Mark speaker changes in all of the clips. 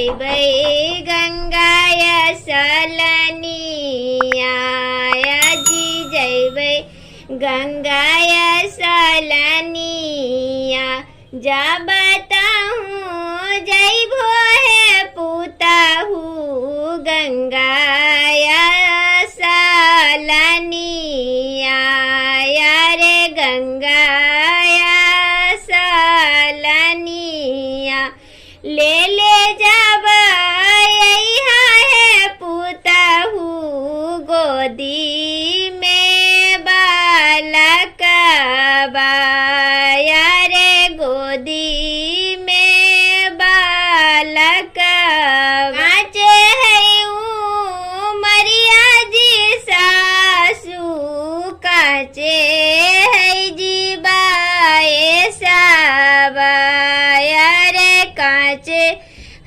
Speaker 1: जैबै गंगाय सलनिया जी जैबै गंगाय सलनिया जब बताहूँ जैबो है पुताहू गंगाय सलनिया रे गंगाय सलनिया ले जब यहाँ है पुताहू गोदी में बालक रे गोदी में बालक काचे है मरिया जी सासू काचे है जी बाए साबाया रे काचे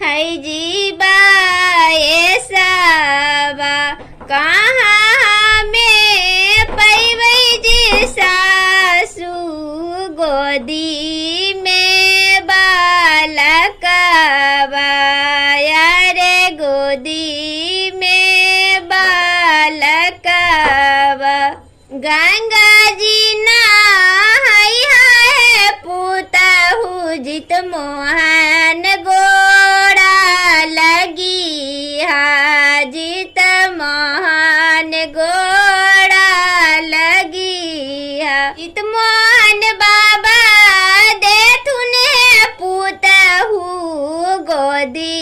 Speaker 1: है जी बाए साबा कहाँ में पैबै जी सासू गोदी में बालक रे गोदी में बालक गंगा जी है पुताहू जित मोहन गोड़ा लगी जित मोहन गोड़ा लगी जित मोहन बाबा देथुन पुताहू गोदी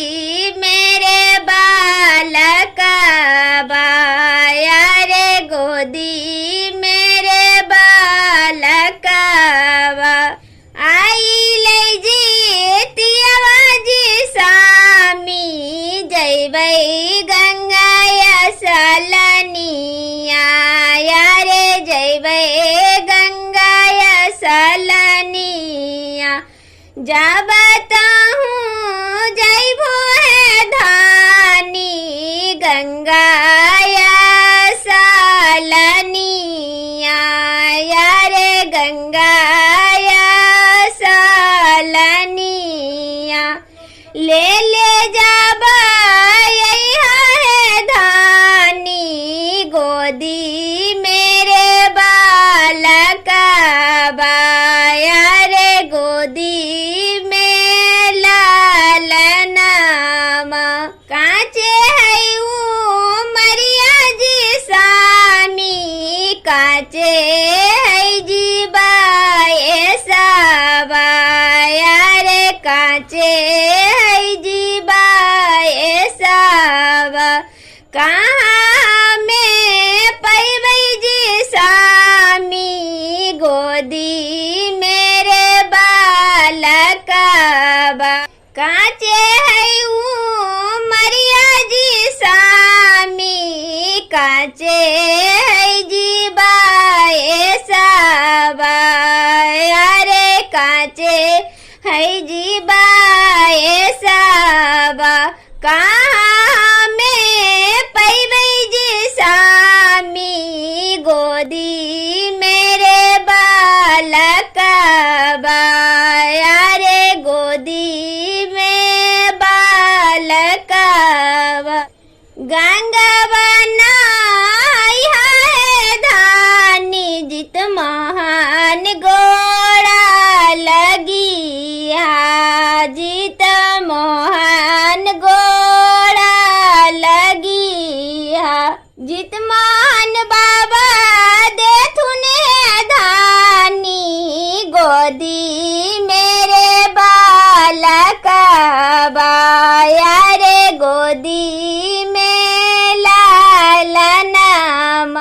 Speaker 1: मेरे बालक रे गोदी मेरे बालक आई ले जी तियवा जी सामी जैबै गंगाय सलनिया रे जैबै गंगाय सलनिया जब बताहूँ जैबो है धानी गंगाय सलनिया रे गंगाय सलनिया ले जब यहाँ है धानी गोदी मेरे बालक रे गोदी में लालनामा काचे है मरिया जी सामी काचे है जी बाए साबाया रे काचे है जी बाए साबा कहाँ में पैबै जी सामी गोदी मेरे बालक काचे है मरिया जी सामी काचे है जी बाए साबाया रे काचे है जी बाए साबा कहाँ में पैबै जी सामी गोदी मेरे बालक रे गोदी में बालक गंगा बनाई है धानी जित महान गोड़ा लगी जित मोहन गोड़ा लगी जित मोहन बाबा देथुन धानी गोदी मेरे बालक रे गोदी